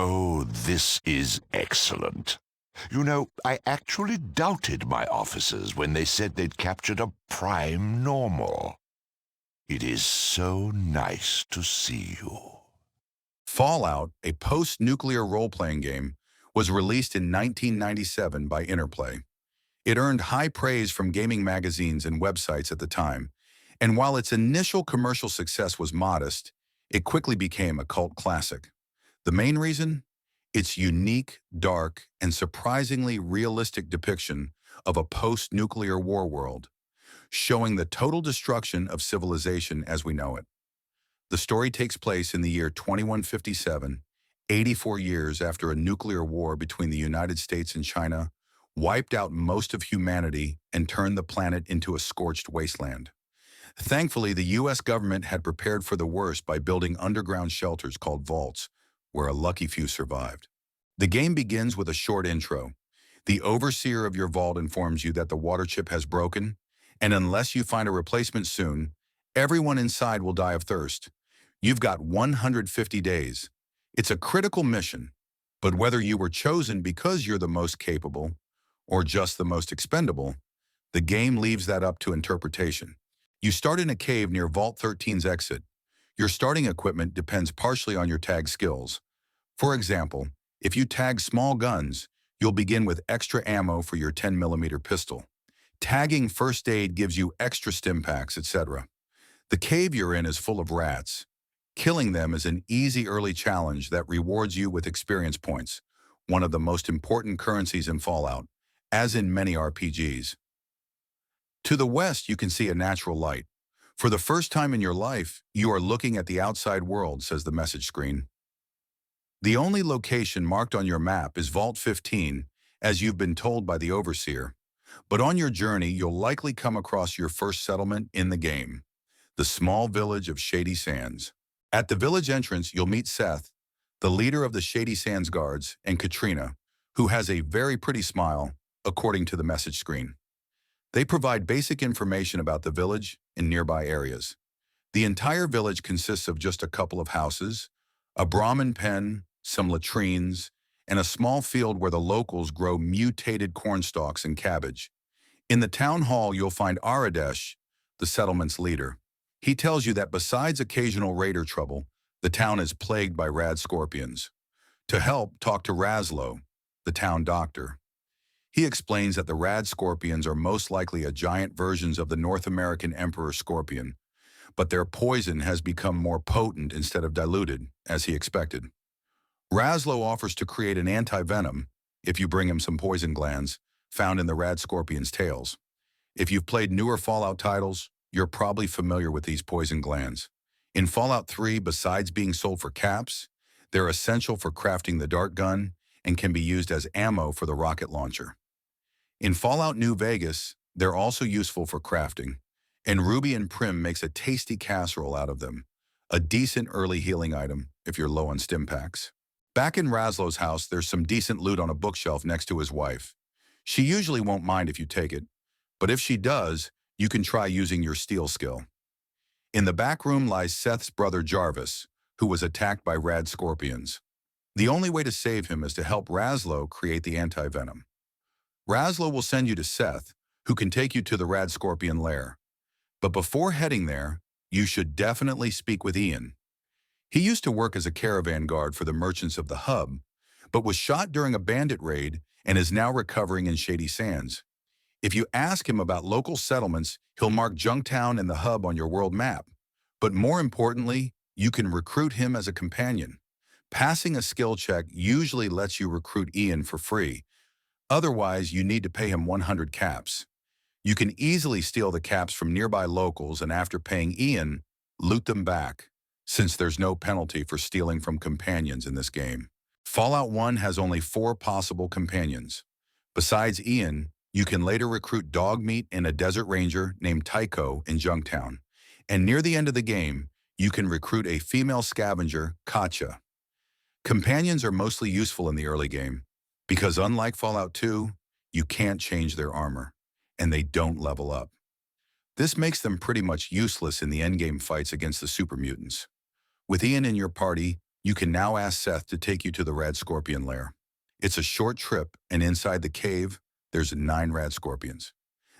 Oh, this is excellent. You know, I actually doubted my officers when they said they'd captured a prime normal. It is so nice to see you. Fallout, a post-nuclear role-playing game, was released in 1997 by Interplay. It earned high praise from gaming magazines and websites at the time, and while its initial commercial success was modest, it quickly became a cult classic. The main reason? Its unique, dark, and surprisingly realistic depiction of a post-nuclear war world, showing the total destruction of civilization as we know it. The story takes place in the year 2157, 84 years after a nuclear war between the United States and China wiped out most of humanity and turned the planet into a scorched wasteland. Thankfully, the U.S. government had prepared for the worst by building underground shelters called vaults, where a lucky few survived. The game begins with a short intro. The overseer of your vault informs you that the water chip has broken, and unless you find a replacement soon, everyone inside will die of thirst. You've got 150 days. It's a critical mission, but whether you were chosen because you're the most capable or just the most expendable, the game leaves that up to interpretation. You start in a cave near Vault 13's exit. Your starting equipment depends partially on your tag skills. For example, if you tag small guns, you'll begin with extra ammo for your 10mm pistol. Tagging first aid gives you extra stim packs, etc. The cave you're in is full of rats. Killing them is an easy early challenge that rewards you with experience points, one of the most important currencies in Fallout, as in many RPGs. To the west, you can see a natural light. For the first time in your life, you are looking at the outside world, says the message screen. The only location marked on your map is Vault 15, as you've been told by the Overseer. But on your journey, you'll likely come across your first settlement in the game, the small village of Shady Sands. At the village entrance, you'll meet Seth, the leader of the Shady Sands Guards, and Katrina, who has a very pretty smile, according to the message screen. They provide basic information about the village and nearby areas. The entire village consists of just a couple of houses, a Brahmin pen, some latrines, and a small field where the locals grow mutated corn stalks and cabbage. In the town hall, you'll find Aradesh, the settlement's leader. He tells you that besides occasional raider trouble, the town is plagued by rad scorpions. To help, talk to Razlo, the town doctor. He explains that the rad scorpions are most likely a giant versions of the North American emperor scorpion, but their poison has become more potent instead of diluted, as he expected. Razlo offers to create an anti-venom, if you bring him some poison glands, found in the rad scorpion's tails. If you've played newer Fallout titles, you're probably familiar with these poison glands. In Fallout 3, besides being sold for caps, they're essential for crafting the dart gun and can be used as ammo for the rocket launcher. In Fallout New Vegas, they're also useful for crafting, and Ruby and Prim makes a tasty casserole out of them, a decent early healing item if you're low on stim packs. Back in Razlo's house, there's some decent loot on a bookshelf next to his wife. She usually won't mind if you take it, but if she does, you can try using your steal skill. In the back room lies Seth's brother Jarvis, who was attacked by rad scorpions. The only way to save him is to help Razlo create the anti-venom. Razlo will send you to Seth, who can take you to the rad scorpion lair. But before heading there, you should definitely speak with Ian. He used to work as a caravan guard for the merchants of the hub, but was shot during a bandit raid and is now recovering in Shady Sands. If you ask him about local settlements, he'll mark Junktown and the hub on your world map. But more importantly, you can recruit him as a companion. Passing a skill check usually lets you recruit Ian for free. Otherwise, you need to pay him 100 caps. You can easily steal the caps from nearby locals and after paying Ian, loot them back, since there's no penalty for stealing from companions in this game. Fallout 1 has only 4 possible companions. Besides Ian, you can later recruit Dogmeat and a desert ranger named Tycho in Junktown. And near the end of the game, you can recruit a female scavenger, Katja. Companions are mostly useful in the early game, because unlike Fallout 2, you can't change their armor, and they don't level up. This makes them pretty much useless in the endgame fights against the super mutants. With Ian in your party, You can now ask Seth to take you to the Rad Scorpion lair. It's a short trip, and inside the cave, there's 9 rad scorpions.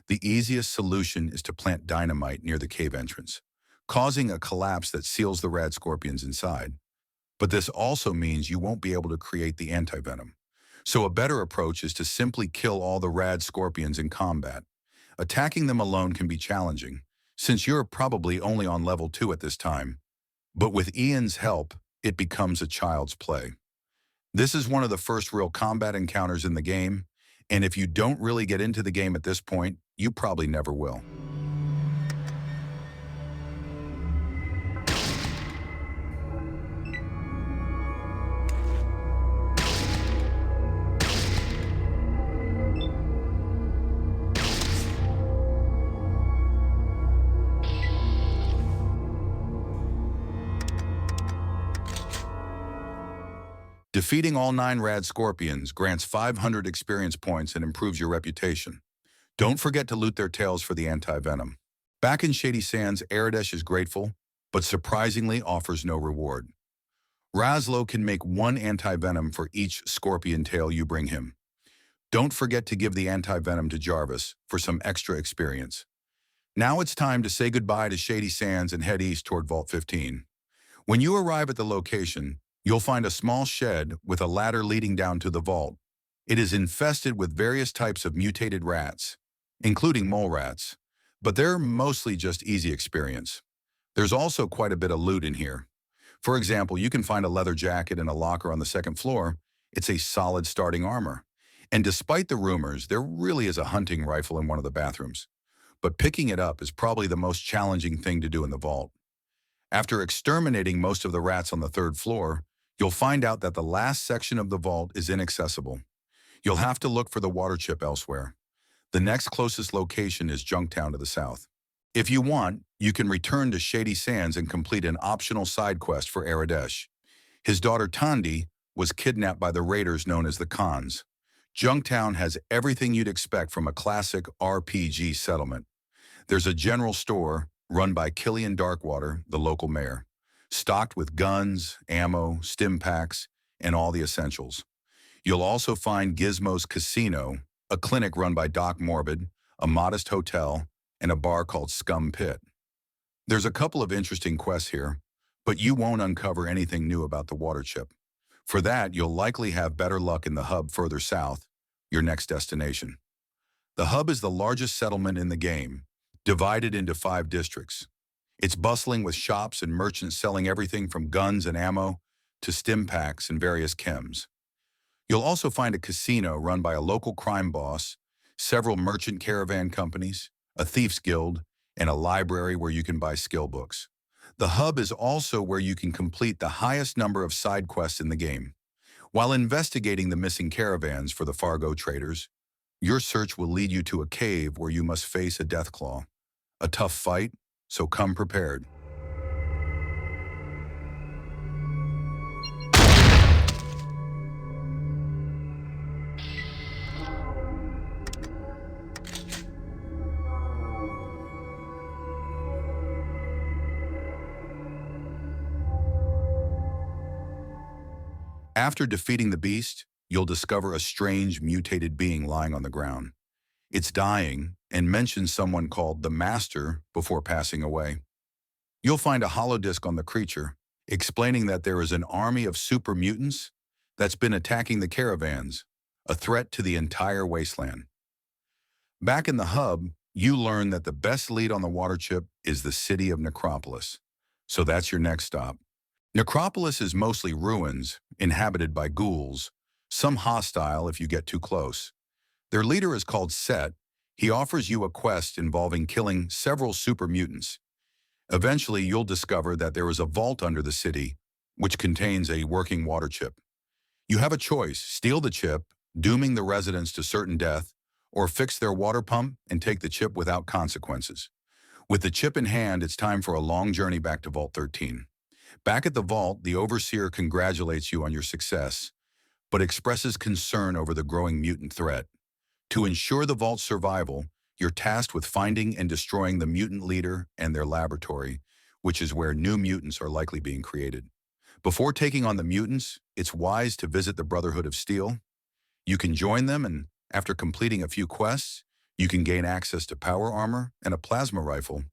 The easiest solution is to plant dynamite near the cave entrance, causing a collapse that seals the rad scorpions inside. But this also means you won't be able to create the antivenom. So a better approach is to simply kill all the rad scorpions in combat. Attacking them alone can be challenging, since you're probably only on level 2 at this time. But with Ian's help, it becomes a child's play. This is one of the first real combat encounters in the game, and if you don't really get into the game at this point, you probably never will. Defeating all 9 rad scorpions grants 500 experience points and improves your reputation. Don't forget to loot their tails for the anti-venom. Back in Shady Sands, Aradesh is grateful, but surprisingly offers no reward. Razlo can make 1 anti-venom for each scorpion tail you bring him. Don't forget to give the anti-venom to Jarvis for some extra experience. Now it's time to say goodbye to Shady Sands and head east toward Vault 15. When you arrive at the location, you'll find a small shed with a ladder leading down to the vault. It is infested with various types of mutated rats, including mole rats, but they're mostly just easy experience. There's also quite a bit of loot in here. For example, you can find a leather jacket in a locker on the 2nd floor. It's a solid starting armor. And despite the rumors, there really is a hunting rifle in one of the bathrooms. But picking it up is probably the most challenging thing to do in the vault. After exterminating most of the rats on the 3rd floor, you'll find out that the last section of the vault is inaccessible. You'll have to look for the water chip elsewhere. The next closest location is Junktown to the south. If you want, you can return to Shady Sands and complete an optional side quest for Aradesh. His daughter Tandi was kidnapped by the raiders known as the Khans. Junktown has everything you'd expect from a classic RPG settlement. There's a general store run by Killian Darkwater, the local mayor, stocked with guns, ammo, stim packs, and all the essentials. You'll also find Gizmo's Casino, a clinic run by Doc Morbid, a modest hotel, and a bar called Scum Pit. There's a couple of interesting quests here, but you won't uncover anything new about the water chip. For that, you'll likely have better luck in the hub further south, your next destination. The hub is the largest settlement in the game, divided into 5 districts. It's bustling with shops and merchants selling everything from guns and ammo to stim packs and various chems. You'll also find a casino run by a local crime boss, several merchant caravan companies, a thieves guild, and a library where you can buy skill books. The hub is also where you can complete the highest number of side quests in the game. While investigating the missing caravans for the Fargo traders, your search will lead you to a cave where you must face a deathclaw. A tough fight, so come prepared. After defeating the beast, you'll discover a strange mutated being lying on the ground. It's dying and mentions someone called the Master before passing away. You'll find a holodisc on the creature, explaining that there is an army of super mutants that's been attacking the caravans, a threat to the entire wasteland. Back in the hub, you learn that the best lead on the water chip is the city of Necropolis. So that's your next stop. Necropolis is mostly ruins, inhabited by ghouls, some hostile if you get too close. Their leader is called Set. He offers you a quest involving killing several super mutants. Eventually, you'll discover that there is a vault under the city, which contains a working water chip. You have a choice: steal the chip, dooming the residents to certain death, or fix their water pump and take the chip without consequences. With the chip in hand, it's time for a long journey back to Vault 13. Back at the vault, the Overseer congratulates you on your success, but expresses concern over the growing mutant threat. To ensure the vault's survival, you're tasked with finding and destroying the mutant leader and their laboratory, which is where new mutants are likely being created. Before taking on the mutants, it's wise to visit the Brotherhood of Steel. You can join them, and after completing a few quests, you can gain access to power armor and a plasma rifle,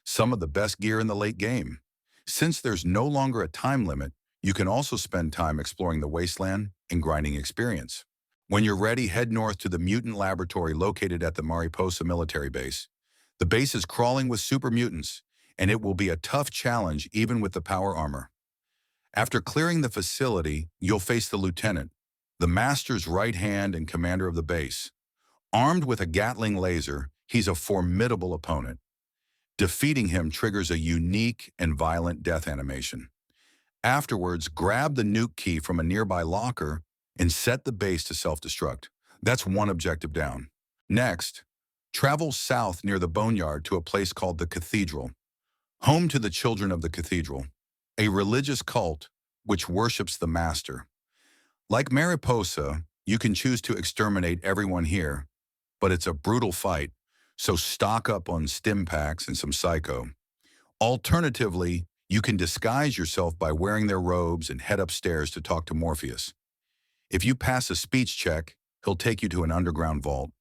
some of the best gear in the late game. Since there's no longer a time limit, you can also spend time exploring the wasteland and grinding experience. When you're ready, head north to the mutant laboratory located at the Mariposa military base. The base is crawling with super mutants, and it will be a tough challenge even with the power armor. After clearing the facility, you'll face the lieutenant, the master's right hand and commander of the base. Armed with a Gatling laser, he's a formidable opponent. Defeating him triggers a unique and violent death animation. Afterwards, grab the nuke key from a nearby locker and set the base to self-destruct. That's one objective down. Next, travel south near the boneyard to a place called the Cathedral, home to the Children of the Cathedral, a religious cult which worships the Master. Like Mariposa, you can choose to exterminate everyone here, but it's a brutal fight, so stock up on stim packs and some psycho. Alternatively, you can disguise yourself by wearing their robes and head upstairs to talk to Morpheus. If you pass a speech check, he'll take you to an underground vault,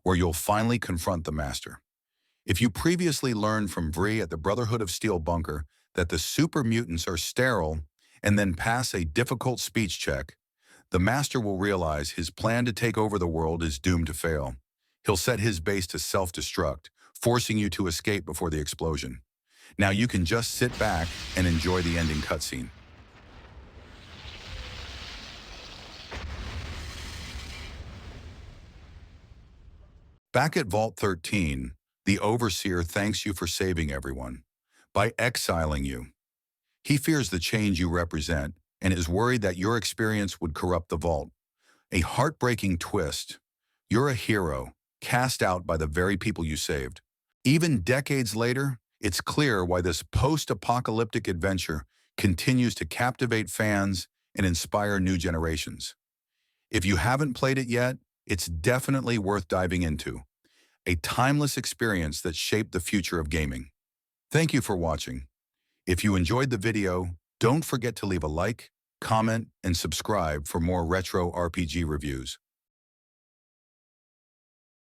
where you'll finally confront the Master. If you previously learned from Vree at the Brotherhood of Steel bunker that the super mutants are sterile and then pass a difficult speech check, the Master will realize his plan to take over the world is doomed to fail. He'll set his base to self-destruct, forcing you to escape before the explosion. Now you can just sit back and enjoy the ending cutscene. Back at Vault 13, the Overseer thanks you for saving everyone by exiling you. He fears the change you represent and is worried that your experience would corrupt the Vault. A heartbreaking twist. You're a hero, cast out by the very people you saved. Even decades later, it's clear why this post-apocalyptic adventure continues to captivate fans and inspire new generations. If you haven't played it yet, it's definitely worth diving into. A timeless experience that shaped the future of gaming. Thank you for watching. If you enjoyed the video, don't forget to leave a like, comment, and subscribe for more retro RPG reviews.